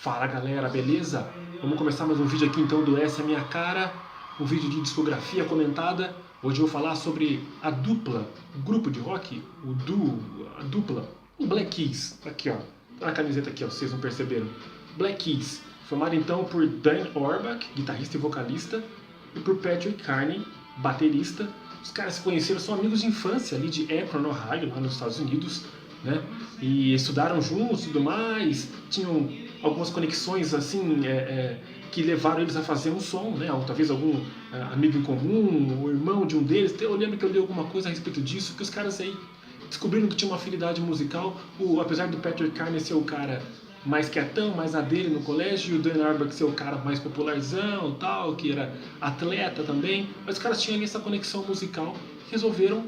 Fala galera, beleza? Vamos começar mais um vídeo aqui então do Essa é Minha Cara, um vídeo de discografia comentada. Hoje eu vou falar sobre a dupla, o grupo de rock, a dupla, o Black Keys. Aqui ó, tá na camiseta aqui ó, vocês não perceberam. Black Keys, formado então por Dan Auerbach, guitarrista e vocalista, e por Patrick Carney, baterista. Os caras se conheceram, são amigos de infância ali de Akron, Ohio, lá nos Estados Unidos, né? E estudaram juntos e tudo mais, tinham algumas conexões assim que levaram eles a fazer um som, né? Ou talvez algum amigo em comum, o irmão de um deles. Eu lembro que eu li alguma coisa a respeito disso, que os caras aí descobriram que tinha uma afinidade musical. Apesar do Patrick Carney ser o cara mais quietão, mais na dele no colégio, e o Dan Auerbach ser o cara mais popularzão, tal, que era atleta também, mas os caras tinham ali essa conexão musical, resolveram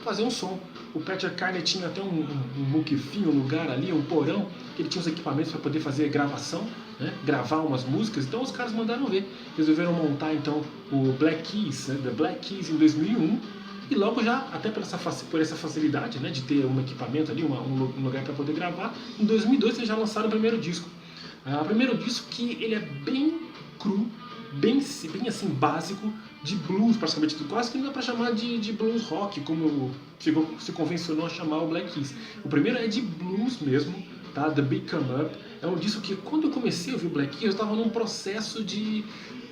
fazer um som. O Patrick Carney tinha até um muquifinho, um lugar ali, um porão, que ele tinha os equipamentos para poder fazer gravação, né? Gravar umas músicas, então os caras mandaram ver. Resolveram montar então o Black Keys, né? The Black Keys em 2001, e logo já, até por essa facilidade, né, de ter um equipamento ali, um lugar para poder gravar, em 2002 eles já lançaram o primeiro disco. O primeiro disco que ele é bem cru, bem assim, básico, de blues praticamente, quase que não dá pra chamar de blues rock, como se convencionou a chamar o Black Keys. O primeiro é de blues mesmo, tá? The Big Come Up. É um disco que quando eu comecei a ouvir o Black Keys, eu estava num processo de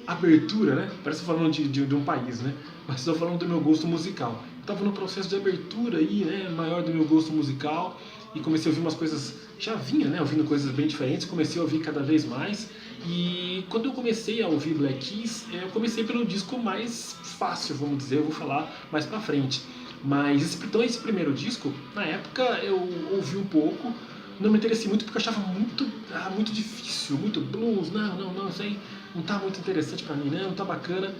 abertura, né? Parece que eu tô falando de um país, né? Mas estou falando do meu gosto musical. Eu estava num processo de abertura aí, né? Maior do meu gosto musical, e comecei a ouvir umas coisas, já vinha, né? Ouvindo coisas bem diferentes, comecei a ouvir cada vez mais. E quando eu comecei a ouvir Black Keys, eu comecei pelo disco mais fácil, vamos dizer, eu vou falar mais pra frente. Mas então esse primeiro disco, na época eu ouvi um pouco, não me interessei muito porque eu achava muito difícil, muito blues, não, isso aí não tá muito interessante pra mim, né? Não tá bacana.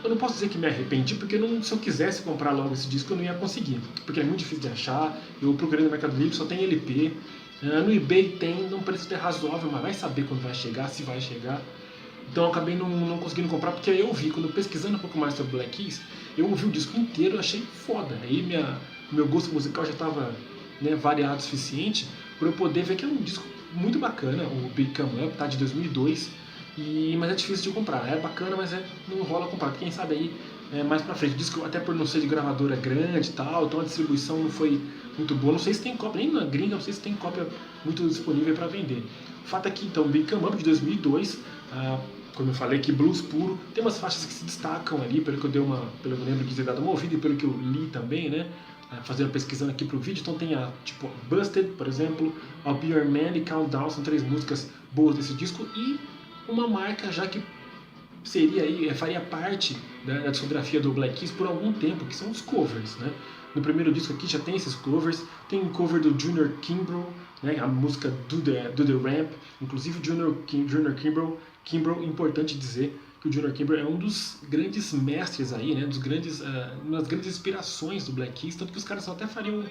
Eu não posso dizer que me arrependi, porque se eu quisesse comprar logo esse disco eu não ia conseguir, porque é muito difícil de achar. Eu procurei no Mercado Livre, só tem LP. No eBay tem, num preço até razoável, mas vai saber quando vai chegar, se vai chegar. Então eu acabei não conseguindo comprar, porque aí eu vi, quando pesquisando um pouco mais sobre Black Keys, eu ouvi o disco inteiro e achei foda. Aí meu gosto musical já estava, né, variado o suficiente para eu poder ver que é um disco muito bacana, o Big Come Up, tá, de 2002, mas é difícil de comprar. É bacana, mas não rola comprar. Quem sabe aí mais pra frente. O disco, até por não ser de gravadora grande e tal, então a distribuição não foi muito boa. Não sei se tem cópia, nem na gringa, não sei se tem cópia muito disponível para vender. O fato é que então, Big Come Up de 2002, como eu falei, que blues puro, tem umas faixas que se destacam ali, pelo que eu lembro de ter dado uma ouvida e pelo que eu li também, né? Fazendo pesquisando aqui pro vídeo, então tem tipo Busted, por exemplo, I'll Be Your Man e Countdown, são 3 músicas boas desse disco, e uma marca já que faria parte da discografia do Black Keys por algum tempo, que são os covers, né? No primeiro disco aqui já tem esses covers, tem um cover do Junior Kimbrough, né? A música Do The Ramp, inclusive o Junior Kimbrough, importante dizer que o Junior Kimbrough é um dos grandes mestres aí, né? Uma das grandes inspirações do Black Keys, tanto que os caras até fariam,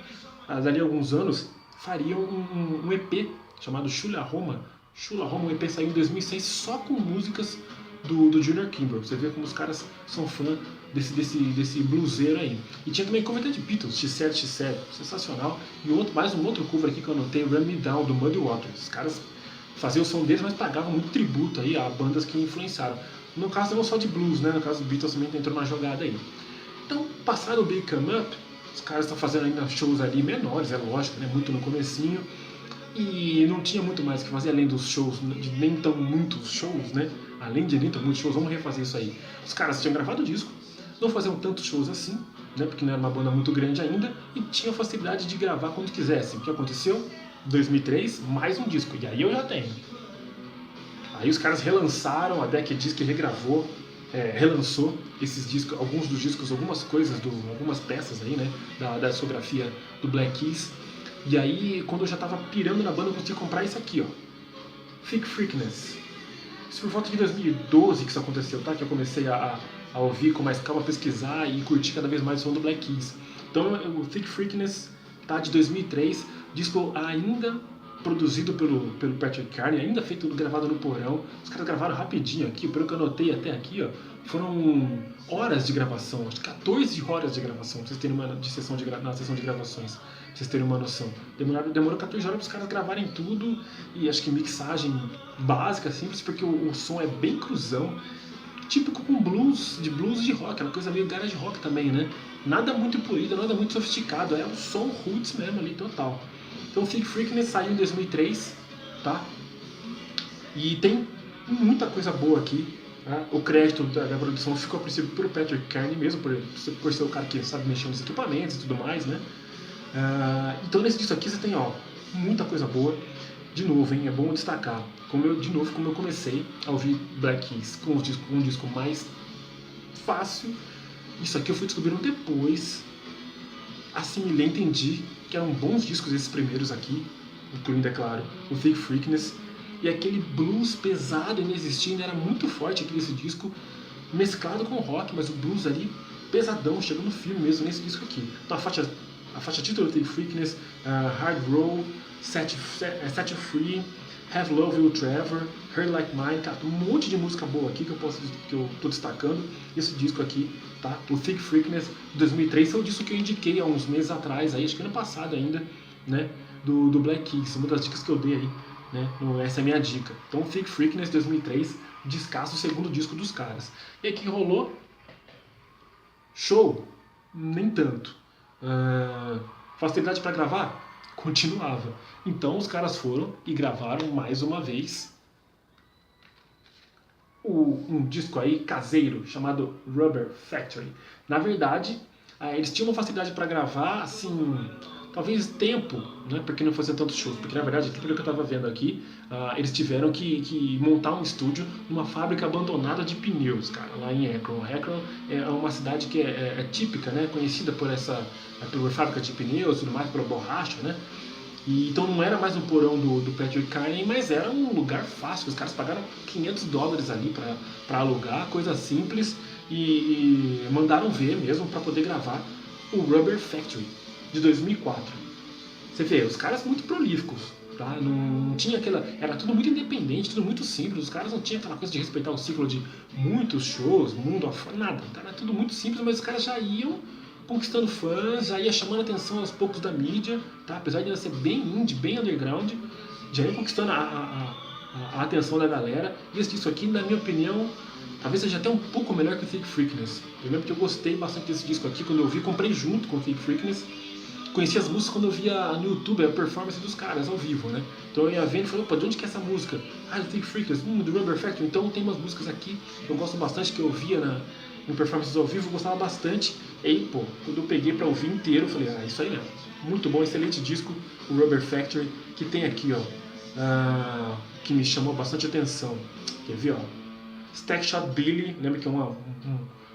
dali a alguns anos, fariam um EP chamado Shula Roma, um EP saiu em 2006 só com músicas do Junior Kimbrough. Você vê como os caras são fã desse bluseiro aí. E tinha também cover de Beatles, X7, sensacional. E mais um outro cover aqui que eu anotei, Run Me Down, do Muddy Waters. Os caras faziam o som deles, mas pagavam muito tributo aí a bandas que influenciaram. No caso não só de blues, né? No caso do Beatles também entrou na jogada aí. Então, passado o Big Come Up, os caras estão fazendo ainda shows ali menores, é lógico, né? Muito no comecinho. E não tinha muito mais o que fazer além dos shows, de nem tão muitos shows, né? Além de nem tão muitos shows, vamos refazer isso aí. Os caras tinham gravado o disco, não faziam tantos shows assim, né? Porque não era uma banda muito grande ainda, e tinham facilidade de gravar quando quisessem. O que aconteceu? 2003, mais um disco, e aí eu já tenho. Aí os caras relançaram, a Deck Disc regravou, relançou esses discos, alguns dos discos, algumas coisas, algumas peças aí, né? Da discografia do Black Keys. E aí, quando eu já tava pirando na banda, eu consegui comprar isso aqui, ó. Thick Freakness. Isso por volta de 2012 que isso aconteceu, tá? Que eu comecei a ouvir com mais calma, pesquisar e curtir cada vez mais o som do Black Keys. Então, o Thick Freakness, tá? De 2003, disco ainda produzido pelo Patrick Carney, ainda feito, gravado no porão. Os caras gravaram rapidinho aqui, pelo que eu anotei até aqui, ó. Foram horas de gravação, acho que 14 horas de gravação, pra vocês terem uma na sessão de gravações. vocês terem uma noção. Demorou 14 horas para os caras gravarem tudo, e acho que mixagem básica, simples, porque o som é bem cruzão, típico com blues de rock, aquela coisa meio garage rock também, né? Nada muito polido, nada muito sofisticado, é um som roots mesmo ali, total. Então Thick Freakness saiu em 2003, tá? E tem muita coisa boa aqui. Tá? O crédito da produção ficou a princípio pro Patrick Carney mesmo, por ser o cara que sabe mexer nos equipamentos e tudo mais, né? Então nesse disco aqui você tem, ó, muita coisa boa. De novo, hein, é bom destacar, como eu comecei a ouvir Black Keys com um disco mais fácil, isso aqui eu fui descobrindo depois, assimilei, entendi que eram bons discos esses primeiros aqui, incluindo, é claro, o Thick Freakness, e aquele blues pesado inexistindo era muito forte aqui nesse disco, mesclado com rock, mas o blues ali pesadão, chegando firme mesmo nesse disco aqui. Então a faixa título do Thick Freakness, Hard Roll, Set You Free, Have Love You Trevor, Her Like Mine, cara, um monte de música boa aqui que eu tô destacando. Esse disco aqui, tá? O Thick Freakness 2003 é o disco que eu indiquei há uns meses atrás, aí, acho que ano passado ainda, né? Do Black Keys, uma das dicas que eu dei aí, né? Essa é a minha dica. Então, Thick Freakness 2003, descasso, o segundo disco dos caras. E aqui rolou show? Nem tanto. Facilidade para gravar? Continuava. Então os caras foram e gravaram mais uma vez um disco aí caseiro chamado Rubber Factory. Na verdade, eles tinham uma facilidade para gravar, assim, talvez tempo, né, porque não fosse tantos shows, porque na verdade, aquilo que eu estava vendo aqui, eles tiveram que montar um estúdio numa fábrica abandonada de pneus, cara, lá em Akron. Akron é uma cidade que é típica, né, conhecida por pela fábrica de pneus e tudo mais, pela borracha, né. E, então não era mais um porão do Patrick Carney, mas era um lugar fácil. Os caras pagaram $500 ali para alugar, coisa simples, e mandaram ver mesmo para poder gravar o Rubber Factory de 2004. Você vê, os caras muito prolíficos, tá? Não tinha aquela, era tudo muito independente, tudo muito simples. Os caras não tinham aquela coisa de respeitar o ciclo de muitos shows, mundo afora, nada. Tá? Era tudo muito simples, mas os caras já iam conquistando fãs, já ia chamando a atenção aos poucos da mídia, tá? Apesar de ainda ser bem indie, bem underground, já ia conquistando a atenção da galera. E esse disco aqui, na minha opinião, talvez seja até um pouco melhor que o Thick Freakness. Eu lembro que eu gostei bastante desse disco aqui, quando eu vi, comprei junto com o Thick Freakness. Conheci as músicas quando eu via no YouTube a performance dos caras ao vivo, né? Então eu ia vendo e falei, opa, de onde que é essa música? Do Thick Freakness, do Rubber Factory. Então tem umas músicas aqui que eu gosto bastante, que eu via em performances ao vivo, eu gostava bastante. E aí, pô, quando eu peguei pra ouvir inteiro, eu falei, isso aí mesmo. Muito bom, excelente disco, o Rubber Factory, que tem aqui, ó, que me chamou bastante atenção. Quer ver, ó? Stack Shot Billy, lembra que é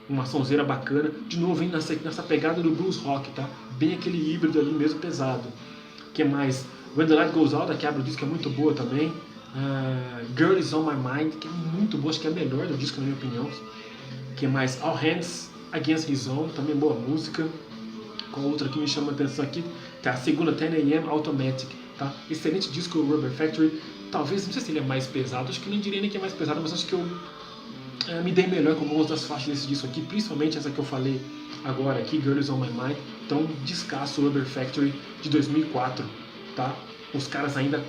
uma sonzeira bacana. De novo, vem nessa pegada do blues rock, tá? Bem aquele híbrido ali mesmo, pesado. Que mais? When the Light Goes Out, que abre o disco, é muito boa também. Girl Is On My Mind, que é muito boa, acho que é a melhor do disco, na minha opinião. Que mais? All Hands Against His Own, também boa música. Com outra que me chama a atenção aqui, tá? A segunda, 10 AM Automatic, tá? Excelente disco, o Rubber Factory. Talvez, não sei se ele é mais pesado, acho que nem diria nem que é mais pesado, mas acho que eu me dei melhor com algumas das faixas desse disco aqui, principalmente essa que eu falei agora aqui, Girl Is On My Mind. Então, descasso o Rubber Factory de 2004, tá? Os caras ainda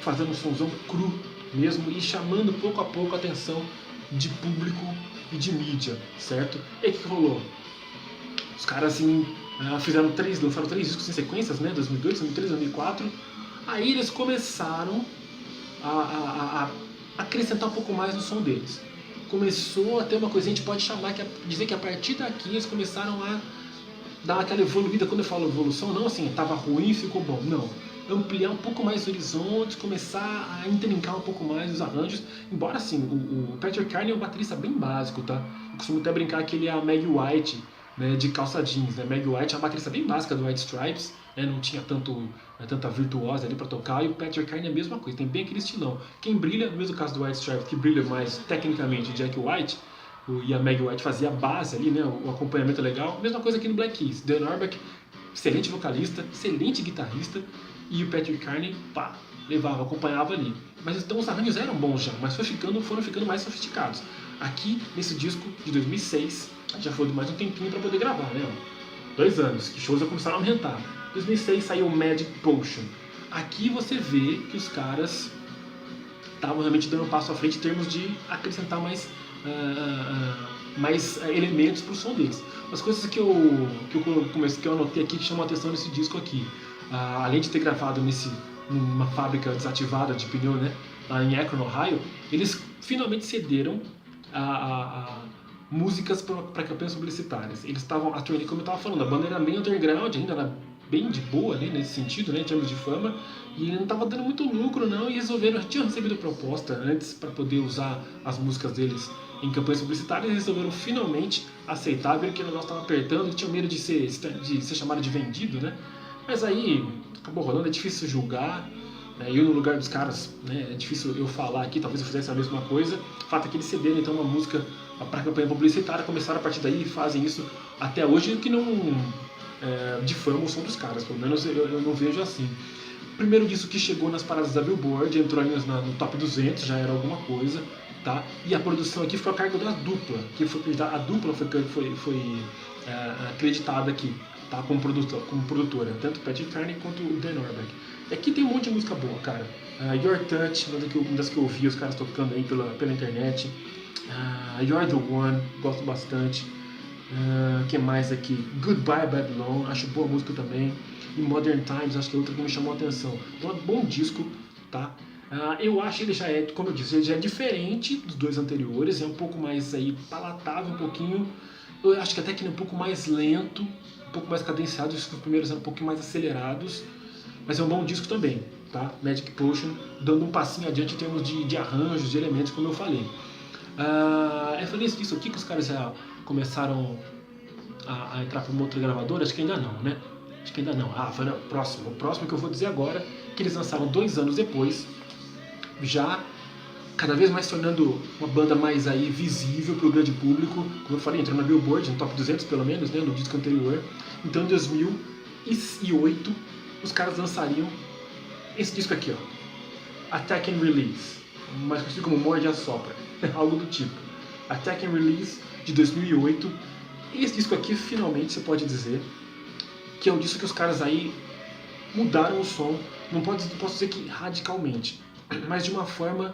fazendo um sonzão cru mesmo e chamando pouco a pouco a atenção de público e de mídia, certo? E aí o que rolou? Os caras assim, lançaram 3 discos em sequências, né? 2002, 2003, 2004. Aí eles começaram a acrescentar um pouco mais no som deles. Começou a ter uma coisa, a gente pode dizer que a partir daqui eles começaram a dar aquela evoluída. Quando eu falo evolução, não assim, estava ruim e ficou bom, não. Ampliar um pouco mais os horizontes, começar a intrincar um pouco mais os arranjos. Embora assim, o Patrick Carney é um baterista bem básico, tá? Eu costumo até brincar que ele é a Meg White, né, de calça jeans, né? Meg White é uma baterista bem básica do White Stripes, né? Não tinha tanta virtuosa ali pra tocar, e o Patrick Carney é a mesma coisa, tem bem aquele estilão. Quem brilha, no mesmo caso do White Stripes, que brilha mais tecnicamente, Jack White, e a Meg White fazia a base ali, né? O acompanhamento legal. Mesma coisa aqui no Black Keys. Dan Auerbach, excelente vocalista, excelente guitarrista, e o Patrick Carney, acompanhava ali. Mas então os arranjos eram bons já, mas foram ficando mais sofisticados. Aqui, nesse disco de 2006, já foi mais um tempinho para poder gravar, né? 2 anos, que shows já começaram a aumentar. 2006 saiu Magic Potion. Aqui você vê que os caras estavam realmente dando um passo à frente em termos de acrescentar mais elementos para o som deles. As coisas que eu anotei aqui que chamam a atenção nesse disco aqui, além de ter gravado numa fábrica desativada de pneu, né, lá em Akron, Ohio, eles finalmente cederam a músicas para campanhas publicitárias. Eles estavam, a turnê, como eu estava falando, a banda era bem underground, ainda era bem de boa, né, nesse sentido, né, em termos de fama, e não estava dando muito lucro não, e resolveram, tinham recebido proposta antes para poder usar as músicas deles em campanhas publicitárias, e resolveram finalmente aceitar, ver que o negócio estava apertando, e tinham medo de ser chamado de vendido, né, mas aí acabou rolando, é difícil julgar, eu no lugar dos caras, né, é difícil eu falar aqui, talvez eu fizesse a mesma coisa. O fato é que eles cederam então uma música para campanha publicitária, começaram a partir daí e fazem isso até hoje, que não difama o som dos caras, pelo menos eu não vejo assim. O primeiro disco que chegou nas paradas da Billboard, entrou ali no top 200, já era alguma coisa, tá? E a produção aqui foi a cargo da Dupla, a Dupla foi acreditada aqui, tá? Como produtora, tanto o Patrick Carney quanto o Dan Auerbach. E aqui tem um monte de música boa, cara. Your Touch, uma das que eu ouvi os caras tocando aí pela internet. You're the One, gosto bastante. Que mais aqui? Goodbye Babylon, acho boa música também. E Modern Times, acho que é outra que me chamou a atenção. Então é um bom disco, tá? Eu acho que ele já é, como eu disse, ele já é diferente dos dois anteriores, é um pouco mais aí palatável, um pouquinho. Eu acho que até que ele é um pouco mais lento, um pouco mais cadenciado, os primeiros eram um pouquinho mais acelerados. Mas é um bom disco também, tá? Magic Potion, dando um passinho adiante em termos de arranjos, de elementos, como eu falei. Eu falei isso aqui que os caras já começaram a entrar para uma outra gravadora? Acho que ainda não, né? Acho que ainda não. Foi no próximo. O próximo que eu vou dizer agora, que eles lançaram 2 anos depois, já cada vez mais tornando uma banda mais aí visível para o grande público. Como eu falei, entrou na Billboard, no top 200 pelo menos, né, no disco anterior. Então em 2008, os caras lançariam esse disco aqui, ó, Attack and Release, mais conhecido como Morde e Assopra, algo do tipo. Attack and Release de 2008. E esse disco aqui, finalmente, você pode dizer que é um disco que os caras aí mudaram o som, não posso dizer que radicalmente, mas de uma forma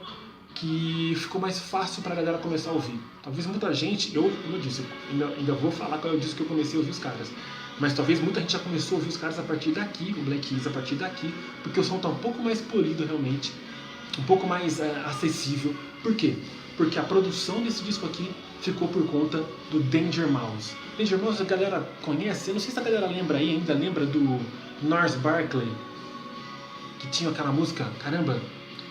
que ficou mais fácil para a galera começar a ouvir. Talvez muita gente, como eu disse, ainda vou falar qual é o disco que eu comecei a ouvir os caras, mas talvez muita gente já começou a ouvir os caras a partir daqui, o Black Keys a partir daqui, porque o som está um pouco mais polido realmente, um pouco mais acessível. Por quê? Porque a produção desse disco aqui ficou por conta do Danger Mouse. Danger Mouse a galera conhece, eu não sei se a galera ainda lembra do Gnarls Barkley, que tinha aquela música, caramba,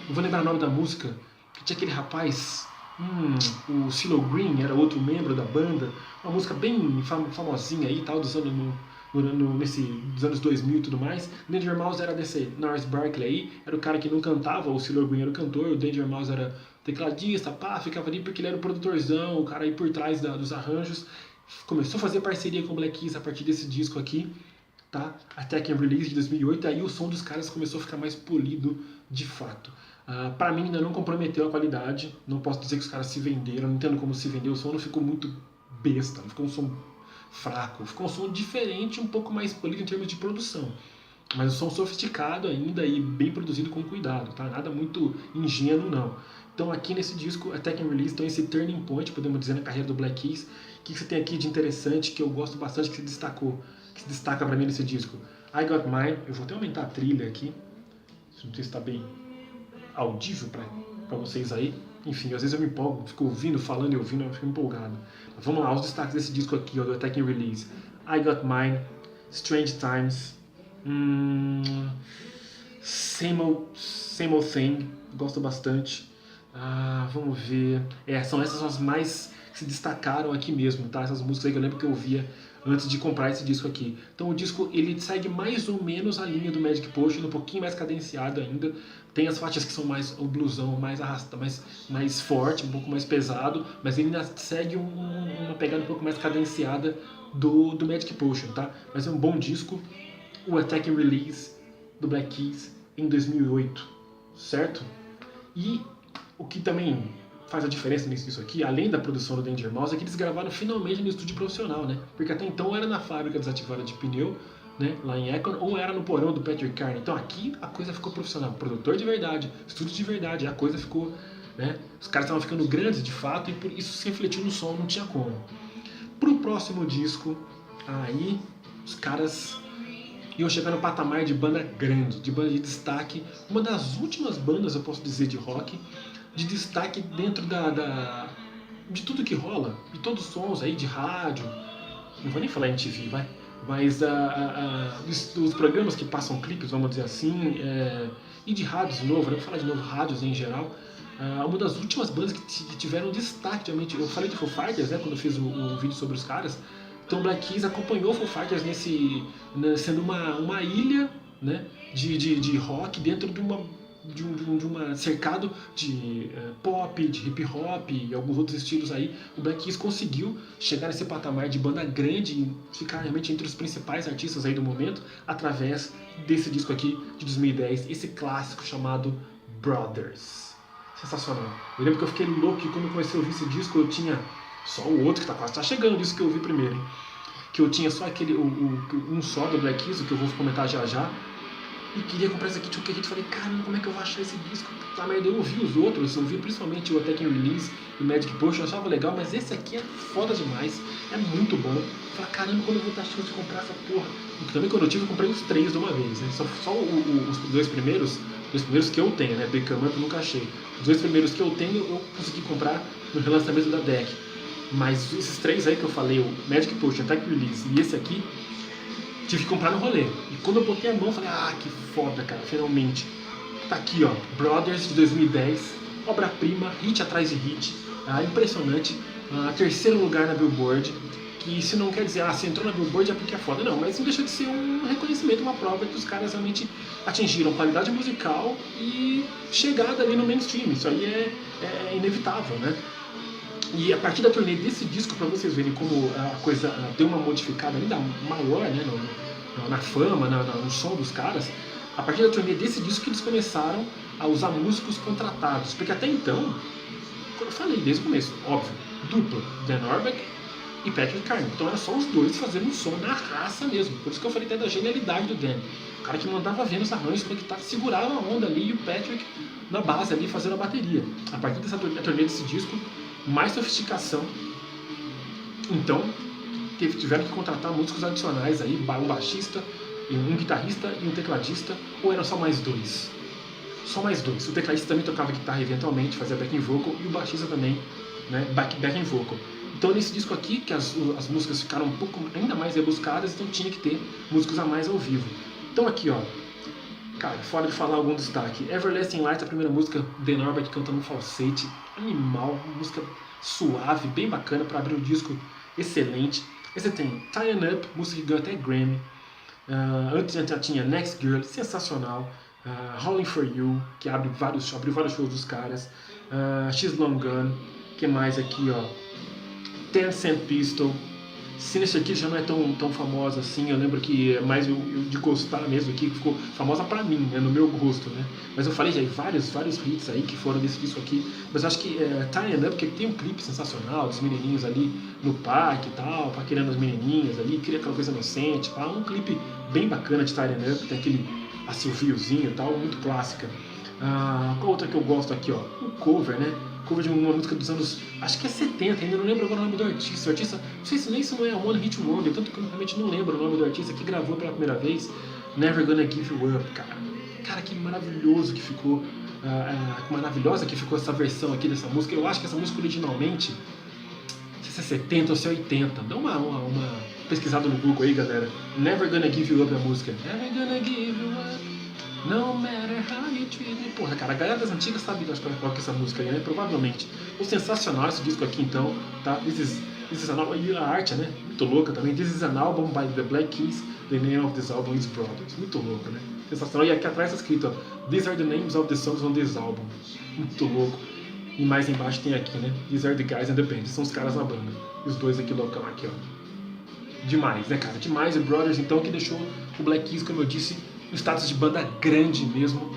não vou lembrar o nome da música, que tinha aquele rapaz, o CeeLo Green era outro membro da banda, uma música bem famosinha aí, tal, dos anos 2000 e tudo mais. Danger Mouse era desse Gnarls Barkley aí, era o cara que não cantava, o CeeLo Green era o cantor, o Danger Mouse era tecladista, ficava ali porque ele era o produtorzão, o cara aí por trás dos arranjos. Começou a fazer parceria com o Black Keys a partir desse disco aqui, tá? Attack and Release de 2008, aí o som dos caras começou a ficar mais polido de fato. Pra mim ainda não comprometeu a qualidade, não posso dizer que os caras se venderam, não entendo como se vendeu, o som não ficou muito besta, não ficou um som fraco, ficou um som diferente, um pouco mais polido em termos de produção, mas um som sofisticado ainda e bem produzido com cuidado, tá? Nada muito ingênuo não. Então aqui nesse disco, Attack and Release, então esse turning point, podemos dizer, na carreira do Black Keys. O que você tem aqui de interessante, que eu gosto bastante, que se destaca pra mim nesse disco? I Got Mine, eu vou até aumentar a trilha aqui, não sei se está bem audível pra vocês aí. Enfim, às vezes eu me empolgo, fico ouvindo, falando e ouvindo, eu fico empolgado. Mas vamos lá, os destaques desse disco aqui, ó, do Attack and Release. I Got Mine, Strange Times, Same Old Thing, gosto bastante. Vamos ver. São essas as mais que se destacaram aqui mesmo, tá? Essas músicas aí que eu lembro que eu ouvia antes de comprar esse disco aqui. Então o disco ele segue mais ou menos a linha do Magic Potion, um pouquinho mais cadenciado ainda. Tem as faixas que são mais o bluesão, mais arrasta, mais forte, um pouco mais pesado, mas ele ainda segue uma pegada um pouco mais cadenciada do Magic Potion, tá? Mas é um bom disco, o Attack and Release do Black Keys em 2008, certo? E o que também faz a diferença nisso aqui, além da produção do Danger Mouse, é que eles gravaram finalmente no estúdio profissional, né? Porque até então era na fábrica desativada de pneu, né, lá em Akron, ou era no porão do Patrick Carney. Então aqui a coisa ficou profissional, produtor de verdade, estúdio de verdade, a coisa ficou, né, os caras estavam ficando grandes de fato e por isso se refletiu no som, não tinha como. Pro próximo disco, aí os caras iam chegar no patamar de banda grande, de banda de destaque, uma das últimas bandas, eu posso dizer, de rock, de destaque dentro de tudo que rola, de todos os sons aí, de rádio, não vou nem falar MTV, vai, mas dos programas que passam clipes, vamos dizer assim, e de rádios de novo, né? Vou falar de novo, rádios em geral, uma das últimas bandas que tiveram destaque, realmente. Eu falei de Foo Fighters, né, quando eu fiz o vídeo sobre os caras. Então Black Keys acompanhou Foo Fighters sendo uma ilha, né, de rock dentro de uma cercado de pop, de hip hop e alguns outros estilos aí. O Black Keys conseguiu chegar nesse patamar de banda grande e ficar realmente entre os principais artistas aí do momento através desse disco aqui de 2010, esse clássico chamado Brothers. Sensacional. Eu lembro que eu fiquei louco que quando eu comecei a ouvir esse disco eu tinha só o outro que tá quase chegando, disso que eu ouvi primeiro, hein? Que eu tinha só aquele um só do Black Keys, que eu vou comentar já já, e queria comprar esse aqui, tinha um que falei, caramba, como é que eu vou achar esse disco? Puta merda, eu ouvi os outros, eu ouvi principalmente o Attack and Release e o Magic Potion, eu achava legal, mas esse aqui é foda demais, é muito bom. Eu falei, caramba, quando eu vou ter a chance de comprar essa porra? E também quando eu tive, eu comprei os 3 de uma vez, né? Só os dois primeiros que eu tenho, né? Beckham eu nunca achei. Os 2 primeiros que eu tenho, eu consegui comprar no relançamento da Deck. Mas esses 3 aí que eu falei, o Magic Potion, Attack Release e esse aqui, tive que comprar no rolê. E quando eu botei a mão, eu falei, que foda, cara, finalmente. Tá aqui, ó, Brothers de 2010, obra-prima, hit atrás de hit, impressionante, terceiro lugar na Billboard, que isso não quer dizer, se entrou na Billboard é porque é foda, não, mas não deixa de ser um reconhecimento, uma prova que os caras realmente atingiram qualidade musical e chegada ali no mainstream, isso aí é inevitável, né? E a partir da turnê desse disco, para vocês verem como a coisa deu uma modificada ainda maior, né, na fama, no som dos caras, a partir da turnê desse disco que eles começaram a usar músicos contratados. Porque até então, eu falei desde o começo, óbvio, dupla, Dan Auerbach e Patrick Carney. Então era só os dois fazendo um som na raça mesmo. Por isso que eu falei até da genialidade do Dan. O cara que mandava ver nos arranjos, conectado, segurava a onda ali e o Patrick na base ali fazendo a bateria. A partir dessa turnê desse disco, mais sofisticação. Então tiveram que contratar músicos adicionais aí, um baixista, um guitarrista e um tecladista, ou eram só mais 2? Só mais 2. O tecladista também tocava guitarra eventualmente, fazia backing vocal, e o baixista também, né, backing vocal. Então nesse disco aqui, que as músicas ficaram um pouco ainda mais rebuscadas, então tinha que ter músicos a mais ao vivo. Então aqui, ó, cara, fora de falar algum destaque, Everlasting Light, a primeira música, Dan Auerbach cantando um falsete, animal, música suave, bem bacana para abrir o disco, excelente. Aí você tem Tying Up, música que ganhou até Grammy. Antes já tinha Next Girl, sensacional. Howling For You, que abriu vários shows dos caras. She's Long Gone, que mais aqui, ó, Ten Cent Pistol. Sinister Kiss já não é tão famosa assim, eu lembro que é mais eu de gostar mesmo aqui, que ficou famosa pra mim, né, no meu gosto, né? Mas eu falei já vários hits aí que foram desse disco aqui, mas eu acho que Tying Up, porque tem um clipe sensacional dos menininhos ali no parque e tal, paquerando as menininhas ali, queria aquela coisa inocente, um clipe bem bacana de Tying Up, tem aquele assoviozinho e tal, muito clássica. Qual outra que eu gosto aqui, ó? O cover, né? Cover de uma música dos anos, acho que é 70, ainda não lembro agora o nome do artista. O artista, não sei se nem isso não é One Hit Wonder, tanto que eu realmente não lembro o nome do artista que gravou pela primeira vez, Never Gonna Give You Up, cara. Cara, que maravilhoso que ficou, maravilhosa que ficou essa versão aqui dessa música. Eu acho que essa música originalmente, não sei se é 70 ou se é 80, dá uma pesquisada no Google aí, galera. Never Gonna Give You Up é a música. Never Gonna Give You Up. No matter how you treat me. Porra, cara, a galera das antigas sabe qual que é essa música aí, né? Provavelmente. O sensacional esse disco aqui, então, tá? This is an album, e a arte, né? Muito louca também. This is an album by the Black Keys. The name of this album is Brothers. Muito louco, né? Sensacional. E aqui atrás tá escrito, ó, These are the names of the songs on this album. Muito louco. E mais embaixo tem aqui, né? These are the guys in the band. São os caras na banda. E os dois aqui, loucão, aqui, ó. Demais, né, cara? Demais. E Brothers, então, que deixou o Black Keys, como eu disse, o status de banda grande mesmo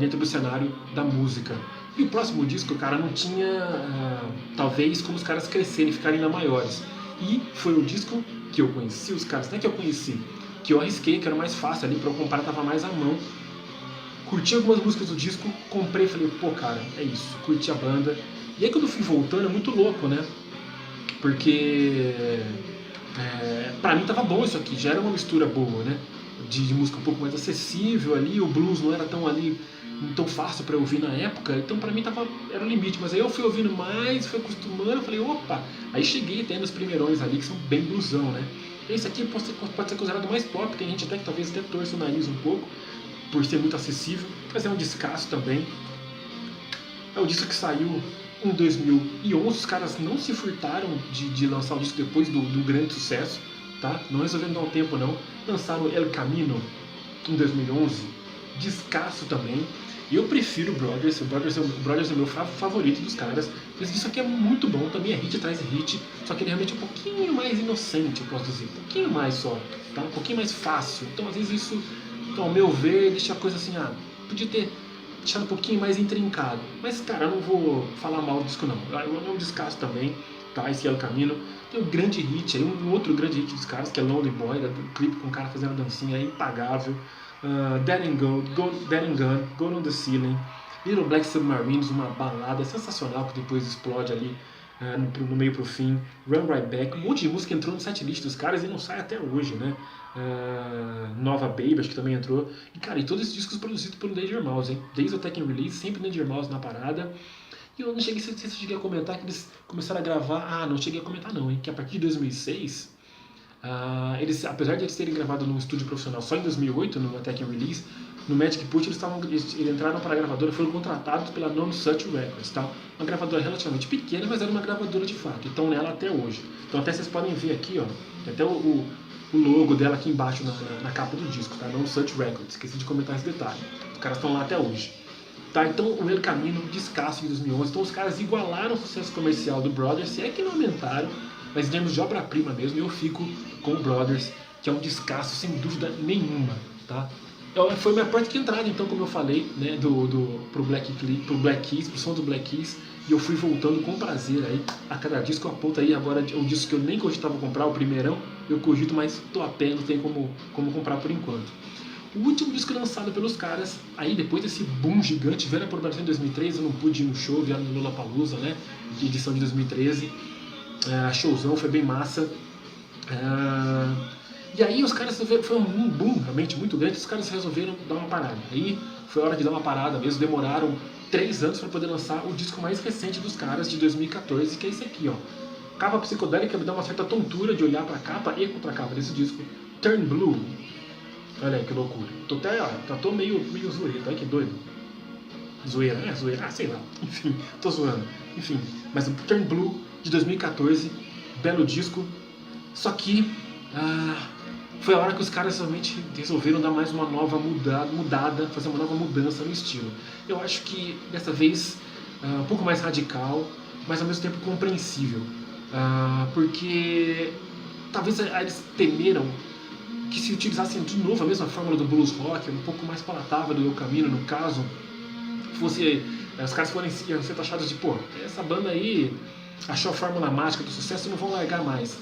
dentro do cenário da música. E o próximo disco, cara, não tinha talvez como os caras crescerem e ficarem ainda maiores. E foi o disco que eu conheci os caras, não é que eu conheci, que eu arrisquei, que era mais fácil ali pra eu comprar, tava mais à mão. Curti algumas músicas do disco, comprei e falei, pô, cara, é isso, curti a banda. E aí quando eu fui voltando, é muito louco, né? Porque pra mim tava bom isso aqui, já era uma mistura boa, né? De música um pouco mais acessível ali, o blues não era tão ali, tão fácil pra eu ouvir na época, então pra mim era o limite. Mas aí eu fui ouvindo mais, fui acostumando, eu falei, opa! Aí cheguei até nos primeirões ali, que são bem blusão, né? Esse aqui pode ser considerado mais pop, tem gente até que talvez até torça o nariz um pouco, por ser muito acessível, mas é um descasso também. É o disco que saiu em 2011, os caras não se furtaram de lançar o disco depois do grande sucesso, tá? Não resolveram dar um tempo não. Lançaram El Camino em 2011, descasso também. E eu prefiro o Brothers é o meu favorito dos caras, mas isso aqui é muito bom, também é hit atrás de hit, só que ele é realmente um pouquinho mais inocente, eu posso dizer, um pouquinho mais só, tá? Um pouquinho mais fácil. Então às vezes isso, então, ao meu ver, deixa a coisa assim, podia ter deixado um pouquinho mais intrincado. Mas, cara, eu não vou falar mal do disco, não. É um descasso também, tá? Esse é o caminho. Tem um grande hit aí, um outro grande hit dos caras, que é Lonely Boy, do clipe com o cara fazendo a dancinha, é impagável. Dead and Gone, Gone on the Ceiling, Little Black Submarines, uma balada sensacional que depois explode ali no meio pro fim. Run Right Back, um monte de música entrou no setlist dos caras e não sai até hoje, né? Nova Baby, acho que também entrou. E cara, e todos esses discos produzidos pelo Danger Mouse, hein? Desde o Tekken Release, sempre Danger Mouse na parada. E eu não sei se eu cheguei a comentar que eles começaram a gravar. Não cheguei a comentar não, hein? Que a partir de 2006, eles, apesar de eles terem gravado num estúdio profissional só em 2008, no Tekken Release, no Magic Push eles entraram para a gravadora, foram contratados pela Non Such Records, tá? Uma gravadora relativamente pequena, mas era uma gravadora de fato, então nela até hoje. Então até vocês podem ver aqui, ó, tem até o logo dela aqui embaixo na capa do disco, tá? Non Such Records, esqueci de comentar esse detalhe. Os caras estão lá até hoje. Tá, então o El Camino, descasso de 2011, então os caras igualaram o sucesso comercial do Brothers, se é que não aumentaram, mas em termos de obra-prima mesmo, eu fico com o Brothers, que é um descasso sem dúvida nenhuma, tá? Foi minha porta de entrada, então, como eu falei, né, pro Black Keys, pro som do Black Keys, e eu fui voltando com prazer aí, a cada disco eu aponto aí agora um disco que eu nem cogitava comprar, o primeirão, eu cogito, mas tô a pé, não tem como comprar por enquanto. O último disco lançado pelos caras, aí depois desse boom gigante, vieram por Brasil em 2013, eu não pude ir no show, vieram no Lollapalooza, né, de edição de 2013, showzão, foi bem massa. E aí os caras foi um boom realmente muito grande, os caras resolveram dar uma parada. Aí foi hora de dar uma parada mesmo, demoraram 3 anos para poder lançar o disco mais recente dos caras, de 2014, que é esse aqui, ó. Capa psicodélica me dá uma certa tontura de olhar pra capa e contra a capa desse disco. Turn Blue. Olha aí que loucura. Tô meio zoeiro, olha que doido. Zoeira, sei lá. Enfim, tô zoando. Enfim, mas o Turn Blue de 2014, belo disco. Só que foi a hora que os caras realmente resolveram dar mais uma nova mudada, fazer uma nova mudança no estilo. Eu acho que dessa vez um pouco mais radical, mas ao mesmo tempo compreensível. Porque talvez eles temeram que se utilizassem de novo a mesma fórmula do blues rock, um pouco mais palatável do El Camino no caso, os caras iam ser taxados de, essa banda aí achou a fórmula mágica do sucesso e não vão largar mais.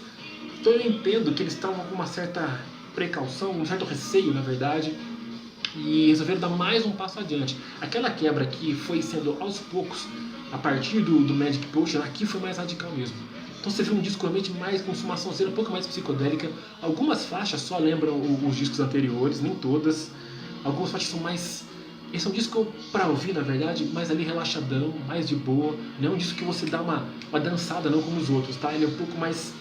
Então eu entendo que eles estavam com uma certa precaução, um certo receio na verdade, e resolveram dar mais um passo adiante. Aquela quebra que foi sendo aos poucos a partir do Magic Potion, aqui foi mais radical mesmo. Então você vê um disco realmente mais com uma sonzeira um pouco mais psicodélica. Algumas faixas só lembram os discos anteriores, nem todas. Algumas faixas são mais... Esse é um disco pra ouvir, na verdade, mais ali relaxadão, mais de boa. Não é um disco que você dá uma dançada não como os outros, tá? Ele é um pouco mais...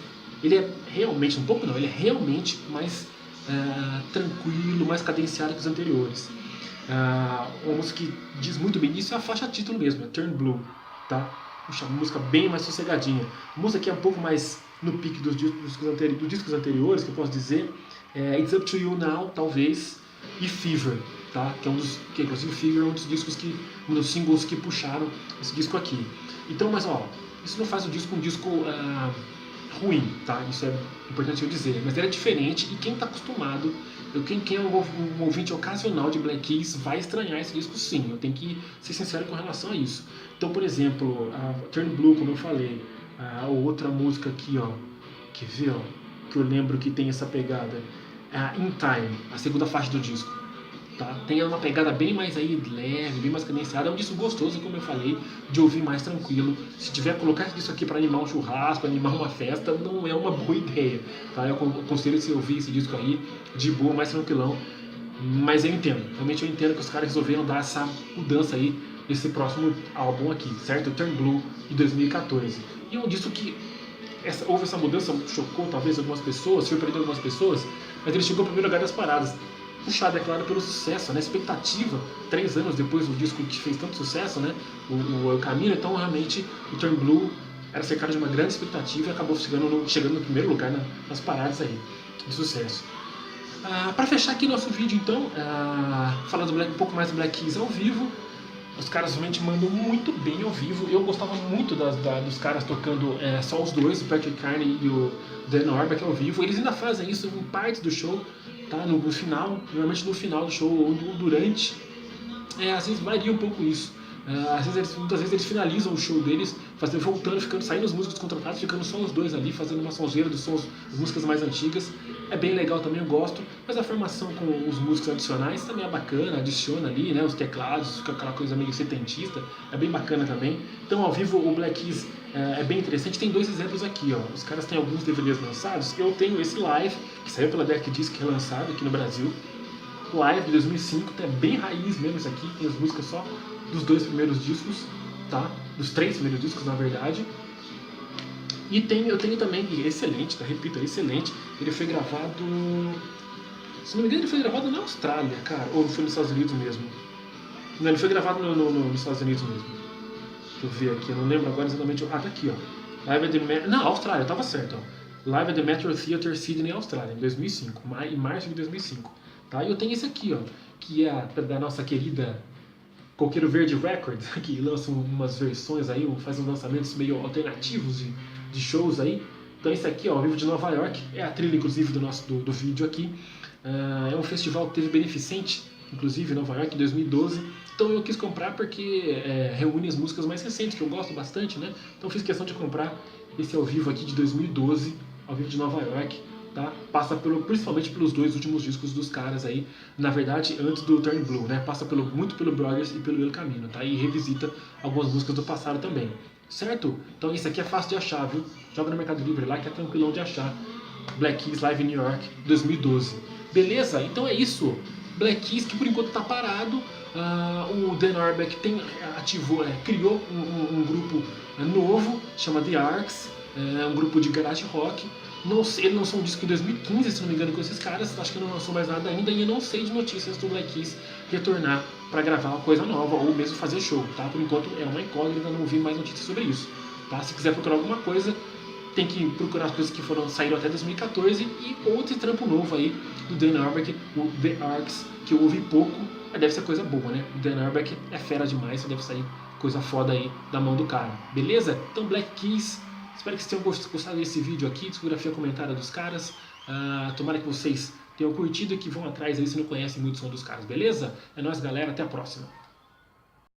Ele é realmente, um pouco não, ele é realmente mais tranquilo, mais cadenciado que os anteriores. Uma música que diz muito bem isso é a faixa título mesmo, é Turn Blue, tá? Puxa, uma música bem mais sossegadinha. A música que é um pouco mais no pique dos discos anteriores, que eu posso dizer, It's Up To You Now, talvez, e Fever, tá? Que inclusive Fever é um dos singles que puxaram esse disco aqui. Então, mas isso não faz o disco um disco ruim, tá? Isso é importante eu dizer, mas ele é diferente e quem está acostumado, quem é um ouvinte ocasional de Black Keys vai estranhar esse disco sim, eu tenho que ser sincero com relação a isso. Então, por exemplo, a Turn Blue, como eu falei, a outra música aqui, quer ver, que eu lembro que tem essa pegada, In Time, a segunda faixa do disco. Tá? Tem uma pegada bem mais aí leve, bem mais cadenciada. É um disco gostoso, como eu falei, de ouvir mais tranquilo. Se tiver colocar isso aqui para animar um churrasco, animar uma festa, não é uma boa ideia. Tá? Eu aconselho você ouvir esse disco aí de boa, mais tranquilão. Mas eu entendo, realmente eu entendo que os caras resolveram dar essa mudança aí nesse próximo álbum aqui, certo? Turn Blue, de 2014. E é um disco que houve essa mudança, chocou talvez algumas pessoas, surpreendeu algumas pessoas, mas ele chegou ao primeiro lugar das paradas. Puxado, é claro, pelo sucesso, né? Expectativa, 3 anos depois do disco que fez tanto sucesso, né? O Caminho, então realmente o Turn Blue era cercado de uma grande expectativa e acabou chegando no primeiro lugar nas paradas aí de sucesso. Para fechar aqui nosso vídeo, então, falando um pouco mais do Black Keys ao vivo, os caras realmente mandam muito bem ao vivo. Eu gostava muito dos caras tocando só os dois, o Patrick Carney e o Dan Auerbach ao vivo. Eles ainda fazem isso em partes do show, tá? No final, normalmente no final do show ou durante. Às vezes varia um pouco isso. Muitas vezes eles finalizam o show deles saindo os músicos contratados, ficando só os dois ali, fazendo uma sonzeira dos sons, as músicas mais antigas. É bem legal também, eu gosto. Mas a formação com os músicos adicionais também é bacana, adiciona ali, né, os teclados, fica aquela coisa meio setentista, é bem bacana também. Então ao vivo o Black Keys é bem interessante. Tem 2 exemplos aqui, ó. Os caras têm alguns DVDs lançados. Eu tenho esse live, que saiu pela Deck Disc, que é lançado aqui no Brasil. Live de 2005, é bem raiz mesmo isso aqui, tem as músicas só dos 2 primeiros discos, tá? Dos 3 primeiros discos, na verdade. E eu tenho também, excelente, tá? Repito, é excelente. Ele foi gravado, se não me engano, ele foi gravado na Austrália, cara, ou foi nos Estados Unidos mesmo. Não, ele foi gravado nos Estados Unidos mesmo. Deixa eu ver aqui, eu não lembro agora exatamente. Tá aqui, ó. Live at the Não, Austrália, tava certo, ó. Live at the Metro Theatre Sydney, Austrália, em 2005, em março de 2005. Tá? E eu tenho esse aqui, ó, que é da nossa querida Coqueiro Verde Records, que lança umas versões aí, faz uns lançamentos meio alternativos de shows aí. Então esse aqui, ó, ao vivo de Nova York, é a trilha inclusive do vídeo aqui. É um festival que teve beneficente, inclusive em Nova York, em 2012. Então eu quis comprar porque reúne as músicas mais recentes, que eu gosto bastante, né? Então fiz questão de comprar esse ao vivo aqui de 2012, ao vivo de Nova York. Tá? Passa principalmente pelos 2 últimos discos dos caras aí, na verdade antes do Turn Blue, né? Passa muito pelo Brothers e pelo El Camino, tá? E revisita algumas músicas do passado também, certo? Então isso aqui é fácil de achar, viu? Joga no Mercado Livre lá que é tranquilão de achar. Black Keys Live in New York 2012, beleza? Então é isso, Black Keys que por enquanto tá parado. O Dan Auerbach criou um grupo novo, chama The Arcs, um grupo de garage rock. Ele lançou um disco em 2015, se não me engano, com esses caras. Acho que não lançou mais nada ainda. E eu não sei de notícias do Black Keys retornar para gravar uma coisa nova ou mesmo fazer show, tá? Por enquanto é uma incógnita, não vi mais notícias sobre isso, tá? Se quiser procurar alguma coisa, tem que procurar as coisas que saíram até 2014 e outro trampo novo aí do Dan Auerbach, o The Arcs, que eu ouvi pouco, mas deve ser coisa boa, né? O Dan Auerbach é fera demais, deve sair coisa foda aí da mão do cara, beleza? Então Black Keys. Espero que vocês tenham gostado desse vídeo aqui, discografia comentada dos caras. Tomara que vocês tenham curtido e que vão atrás aí se não conhecem muito o som dos caras, beleza? É nóis, galera, até a próxima.